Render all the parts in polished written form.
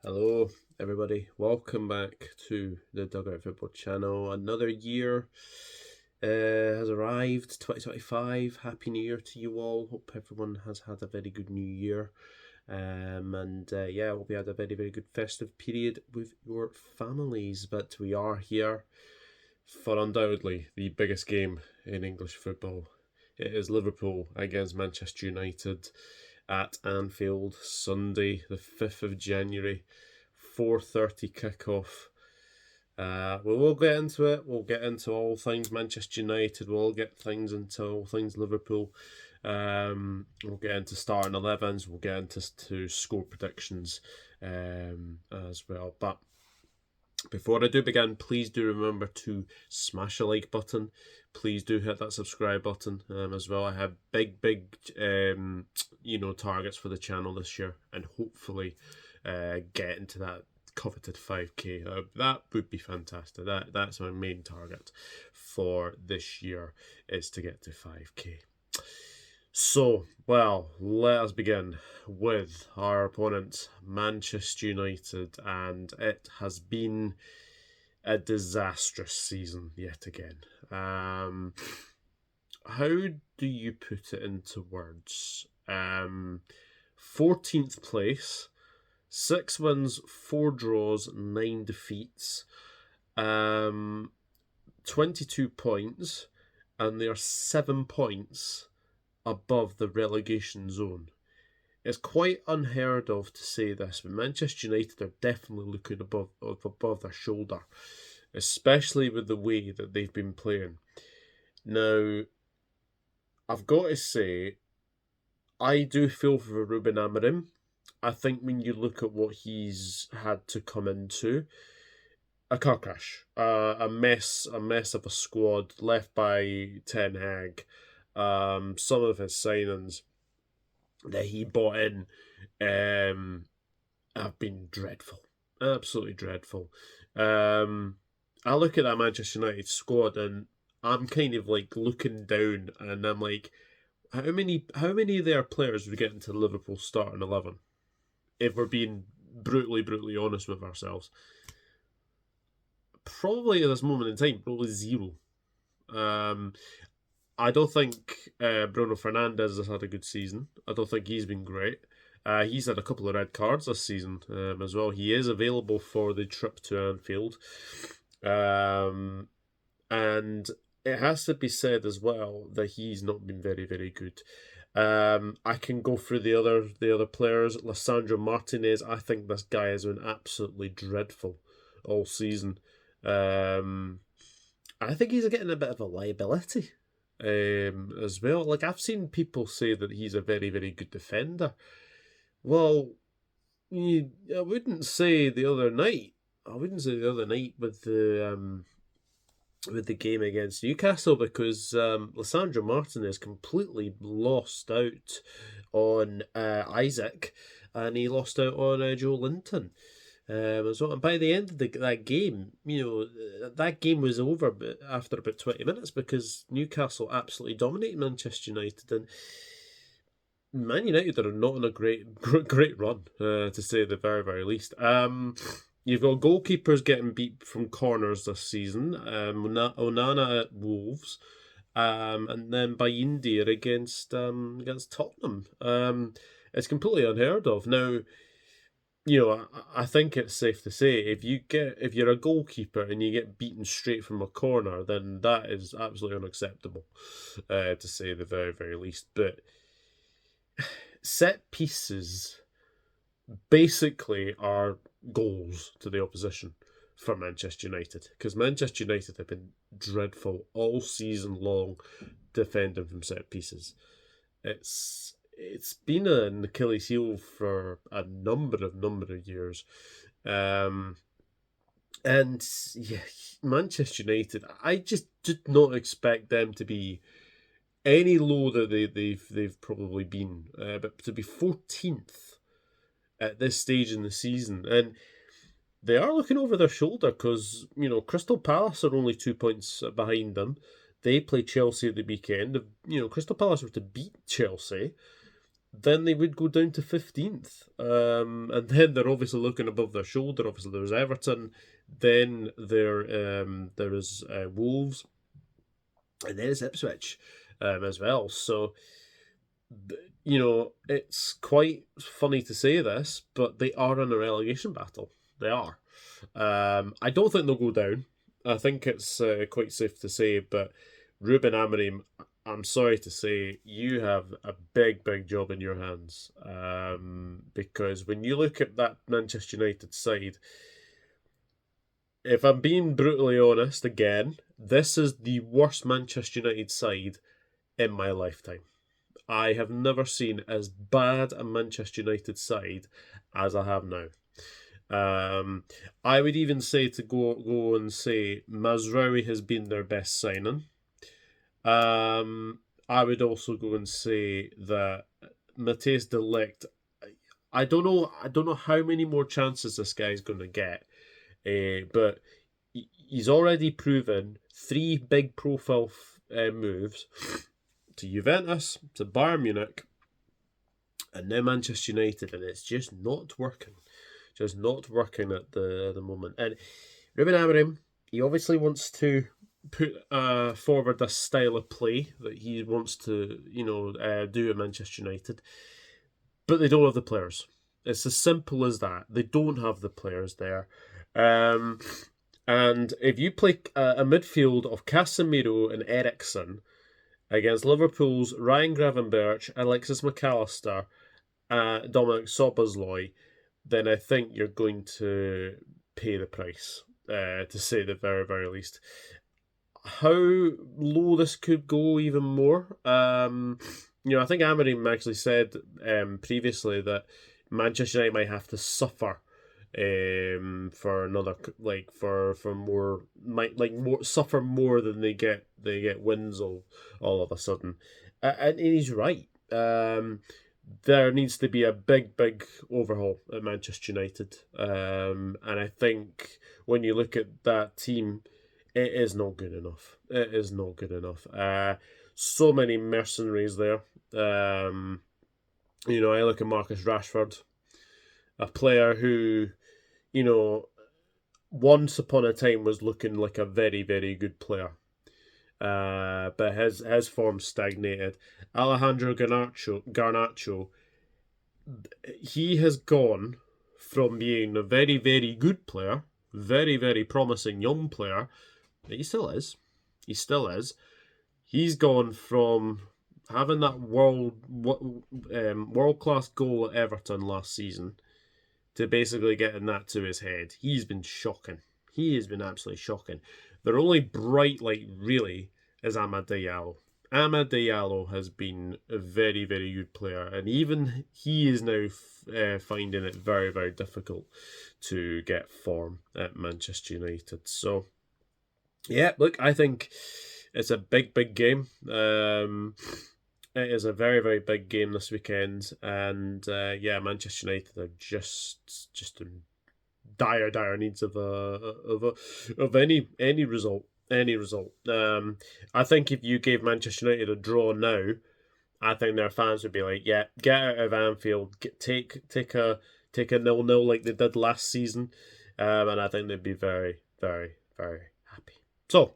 Hello, everybody. Welcome back to the Dugout Football channel. Another year has arrived, 2025. Happy New Year to you all. Hope everyone has had a very good New Year. Hope you had a very, very good festive period with your families. But we are here for undoubtedly the biggest game in English football. It is Liverpool against Manchester United at Anfield, Sunday, the 5th of January, 4:30 kickoff. We will get into it. We'll get into all things Manchester United. We'll get things into all things Liverpool. We'll get into starting 11s. We'll get into score predictions as well. But before I do begin, please do remember to smash the like button. Please do hit that subscribe button as well. I have big targets for the channel this year, and hopefully get into that coveted 5k. That would be fantastic. That's my main target for this year, is to get to 5k. So, let us begin with our opponent, Manchester United, and it has been a disastrous season yet again. How do you put it into words? 14th place, 6 wins, 4 draws, 9 defeats, 22 points, and they are 7 points above the relegation zone. It's quite unheard of to say this, but Manchester United are definitely looking above their shoulder, especially with the way that they've been playing. Now, I've got to say, I do feel for Ruben Amorim. I think when you look at what he's had to come into, a car crash, a mess of a squad left by Ten Hag. Some of his signings that he bought in have been dreadful, absolutely dreadful. I look at that Manchester United squad and I'm kind of like looking down and I'm like, how many of their players would get into Liverpool starting 11? If we're being brutally honest with ourselves, probably at this moment in time, probably 0. I don't think Bruno Fernandes has had a good season. I don't think he's been great. He's had a couple of red cards this season as well. He is available for the trip to Anfield. And it has to be said as well that he's not been very, very good. I can go through the other players. Lisandro Martinez, I think this guy has been absolutely dreadful all season. I think he's getting a bit of a liability as well. Like, I've seen people say that he's a very, very good defender. Well, I wouldn't say the other night with the game against Newcastle, because Lisandro Martinez completely lost out on Isaac, and he lost out on Joe Linton. And by the end of that game, that game was over after about 20 minutes because Newcastle absolutely dominated Manchester United, and Man United are not on a great run, to say the very, very least. You've got goalkeepers getting beat from corners this season. Onana at Wolves, and then Bayindir against Tottenham. It's completely unheard of. Now, I think it's safe to say if you're a goalkeeper and you get beaten straight from a corner, then that is absolutely unacceptable, to say the very, very least. But set pieces basically are goals to the opposition for Manchester United, because Manchester United have been dreadful all season long defending from set pieces. It's been an Achilles heel for a number of years. Manchester United, I just did not expect them to be any lower that they've probably been, but to be 14th at this stage in the season, and they are looking over their shoulder because Crystal Palace are only 2 points behind them. They play Chelsea at the weekend. Crystal Palace were to beat Chelsea, then they would go down to 15th. And then they're obviously looking above their shoulder. Obviously, there's Everton, then there is Wolves, and then it's Ipswich as well. So, it's quite funny to say this, but they are in a relegation battle. They are. I don't think they'll go down. I think it's quite safe to say, but Ruben Amorim, I'm sorry to say, you have a big, big job in your hands. Because when you look at that Manchester United side, if I'm being brutally honest again, this is the worst Manchester United side in my lifetime. I have never seen as bad a Manchester United side as I have now. I would even say to go and say Mazraoui has been their best signing. I would also go and say that Matthijs de Ligt, I don't know how many more chances this guy's going to get, but he's already proven 3 big profile moves to Juventus, to Bayern Munich, and now Manchester United, and it's just not working. Just not working at the moment. And Ruben Amorim, he obviously wants to put forward this style of play that he wants to, do at Manchester United, but they don't have the players. It's as simple as that. They don't have the players there. And if you play a midfield of Casemiro and Eriksen against Liverpool's Ryan Gravenberch, Alexis McAllister, Dominic Szoboszlai, then I think you're going to pay the price, to say the very, very least. How low this could go even more, I think Amorim actually said previously that Manchester United might have to suffer for another, for more, suffer more than they get wins all of a sudden, and he's right. There needs to be a big, big overhaul at Manchester United. And I think when you look at that team, it is not good enough. It is not good enough. So many mercenaries there. I look at Marcus Rashford, a player who, once upon a time was looking like a very, very good player. But his form stagnated. Alejandro Garnacho, he has gone from being a very, very good player, very, very promising young player. He still is. He's gone from having that world-class goal at Everton last season to basically getting that to his head. He's been shocking. He has been absolutely shocking. Their only bright light, really, is Amad Diallo. Amad Diallo has been a very, very good player, and even he is now finding it very, very difficult to get form at Manchester United. So, yeah, look, I think it's a big, big game. It is a very, very big game this weekend, and Manchester United are just in dire needs of any result. I think if you gave Manchester United a draw now, I think their fans would be like, "Yeah, get out of Anfield, take a 0-0 like they did last season," and I think they'd be very, very, very happy. So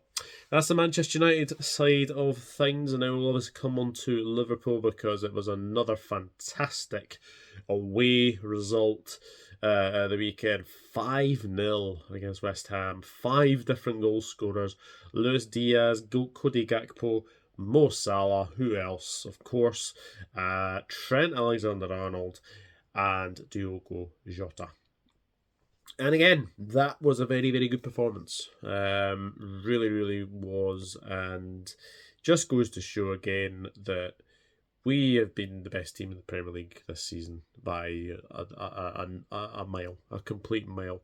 that's the Manchester United side of things, and now we'll obviously come on to Liverpool because it was another fantastic away result. The weekend, 5-0 against West Ham. 5 different goal scorers. Luis Diaz, Cody Gakpo, Mo Salah, who else? Of course, Trent Alexander-Arnold, and Diogo Jota. And again, that was a very, very good performance. Really, really was. And just goes to show again that we have been the best team in the Premier League this season by a mile, a complete mile.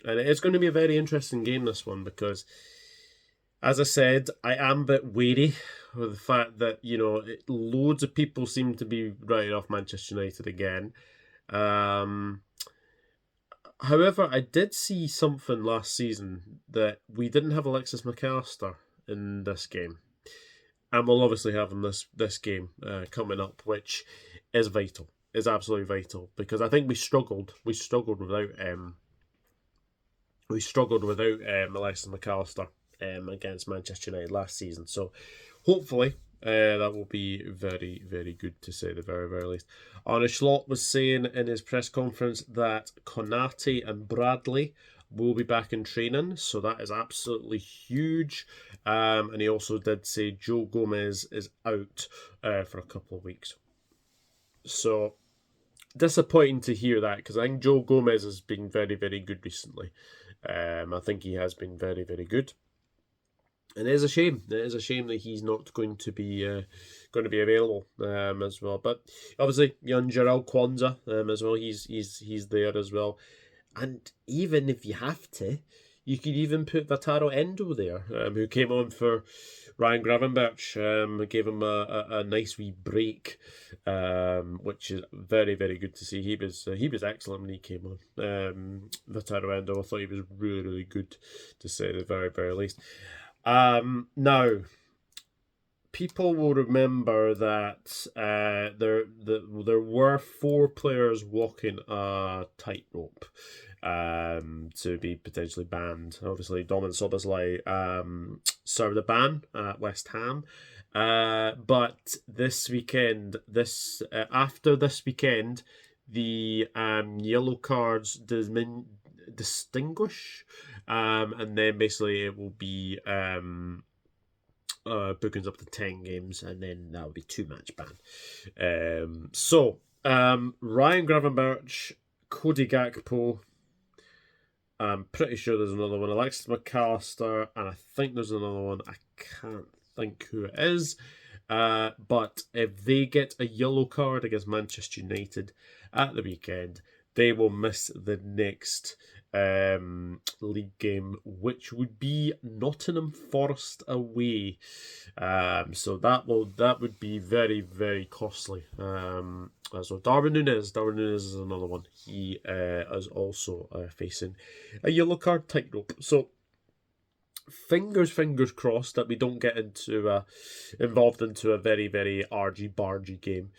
And it's going to be a very interesting game, this one, because, as I said, I am a bit wary of the fact that, loads of people seem to be writing off Manchester United again. However, I did see something last season that we didn't have Alexis McAllister in this game. And we'll obviously have him this game coming up, which is vital. Is absolutely vital, because I think we struggled without Alexis McAllister against Manchester United last season. So hopefully that will be very, very good, to say the very, very least. Arne Slot was saying in his press conference that Konate and Bradley will be back in training, so that is absolutely huge. And he also did say Joe Gomez is out for a couple of weeks. So disappointing to hear that, because I think Joe Gomez has been very, very good recently. I think he has been very, very good. And it is a shame. It is a shame that he's not going to be available as well. But obviously, young Jarrell Kwanzaa as well. He's there as well. And even if you have to, you could even put Wataru Endo there, who came on for Ryan Gravenberch, gave him a nice wee break, which is very, very good to see. He was excellent when he came on. Wataru Endo, I thought he was really, really good, to say the very, very least. Now, people will remember that there were 4 players walking a tightrope to be potentially banned. Obviously, Domin Szoboszlai served a ban at West Ham. But this weekend, after this weekend, the yellow cards distinguish, and then basically it will be bookings up to 10 games, and then that will be 2-match ban. So Ryan Gravenberch, Cody Gakpo, I'm pretty sure there's another one, Alexis McAllister, and I think there's another one, I can't think who it is. But if they get a yellow card against Manchester United at the weekend, they will miss the next league game, which would be Nottingham Forest away. So that would be very, very costly. So Darwin Núñez is another one. He is also facing a yellow card tightrope. So fingers crossed that we don't get involved into a very, very argy-bargy game.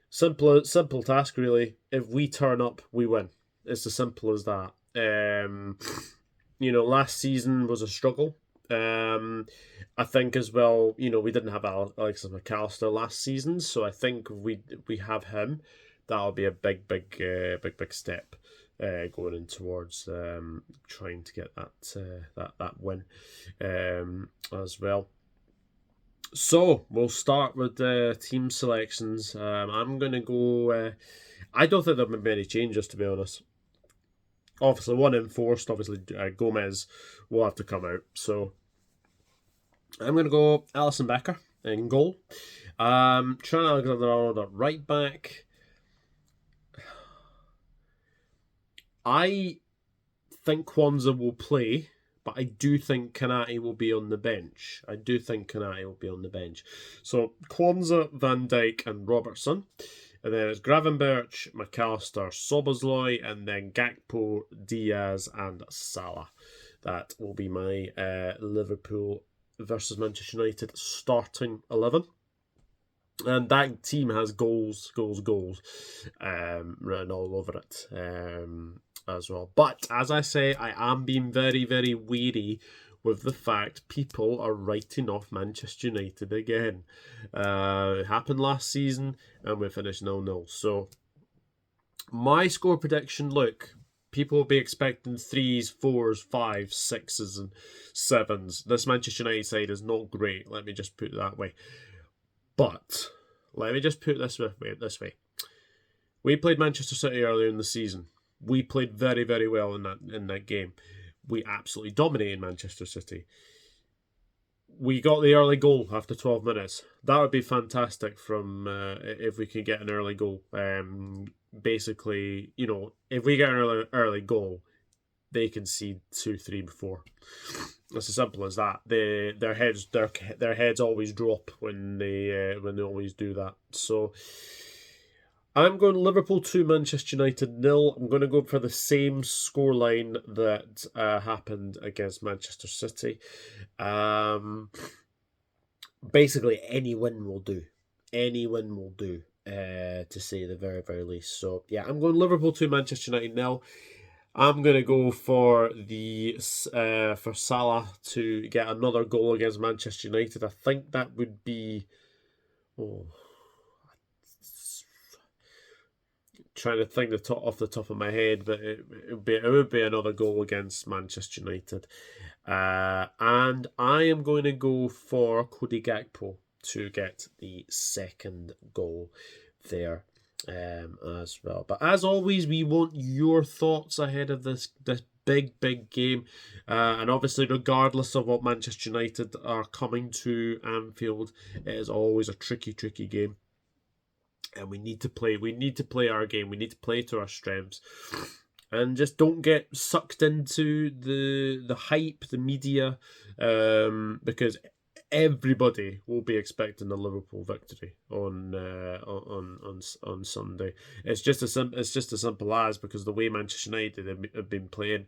Simple task, really. If we turn up, we win. It's as simple as that. Last season was a struggle. I think as well, we didn't have Alexander McAllister last season, so I think if we have him, that'll be a big step going in towards trying to get that win as well. So we'll start with the team selections. I'm going to go. I don't think there'll be many changes, to be honest. Obviously, one enforced. Obviously, Gomez will have to come out. So I'm going to go Alisson Becker in goal. Trent Alexander-Arnold at right back. I think Kwanzaa will play, but I do think Konate will be on the bench. So Kwanzaa, Van Dijk and Robertson. And then it's Gravenberch, McAllister, Szoboszlai, and then Gakpo, Diaz and Salah. That will be my Liverpool versus Manchester United starting 11. And that team has goals written all over it as well. But as I say, I am being very, very wary with the fact people are writing off Manchester United again. It happened last season and we finished 0-0. So my score prediction, look, people will be expecting 3s, 4s, 5s, 6s and 7s. This Manchester United side is not great, let me just put it that way. But let me just put it this way. We played Manchester City earlier in the season. We played very, very well in that game. We absolutely dominated Manchester City. We got the early goal after 12 minutes. That would be fantastic if we could get an early goal. Basically, if we get an early goal, they concede 2-3 before. It's as simple as that. Their heads always drop when they always do that. So I'm going Liverpool 2, Manchester United 0. I'm going to go for the same scoreline that happened against Manchester City. Basically, any win will do. to say the very, very least. So, yeah, I'm going Liverpool 2, Manchester United 0. I'm going to go for for Salah to get another goal against Manchester United. I think that would be... Oh, trying to think off the top of my head, but it would be another goal against Manchester United. And I am going to go for Cody Gakpo to get the second goal there as well. But as always, we want your thoughts ahead of this big game. And obviously, regardless of what Manchester United are coming to Anfield, it is always a tricky game. And we need to play our game. We need to play to our strengths. And just don't get sucked into the hype, the media, because everybody will be expecting a Liverpool victory on Sunday. It's just as simple as, because the way Manchester United have been playing,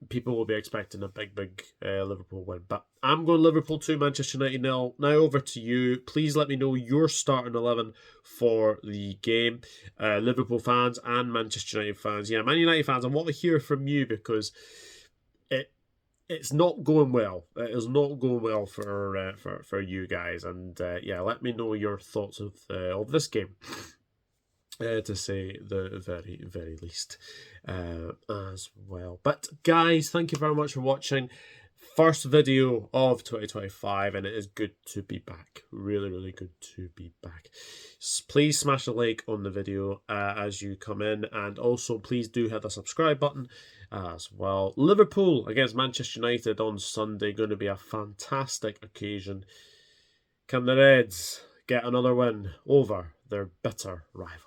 people will be expecting a big Liverpool win. But I'm going Liverpool 2, Manchester United 0. Now over to you. Please let me know your starting 11 for the game. Liverpool fans and Manchester United fans. Yeah, Man United fans, I want to hear from you, because it's not going well. It is not going well for you guys. And yeah, let me know your thoughts of this game. To say the very, very least as well. But guys, thank you very much for watching. First video of 2025, and it is good to be back. Really, really good to be back. Please smash a like on the video as you come in, and also please do hit the subscribe button as well. Liverpool against Manchester United on Sunday, going to be a fantastic occasion. Can the Reds get another win over their bitter rival?